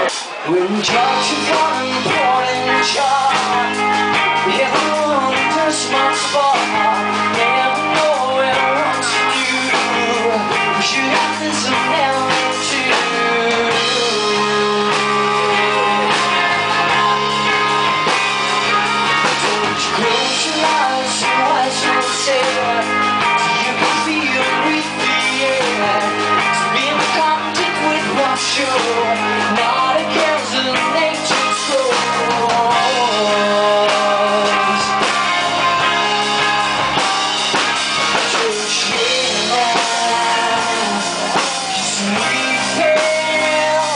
When George upon an important job, everyone does my spot. Never know what to do. We should have this on now too. Don't you close your eyes, your eyes will say, so you can feel with the air. To be in contact with what's sure, not against the nature's rules. Just yeah, sweet pale,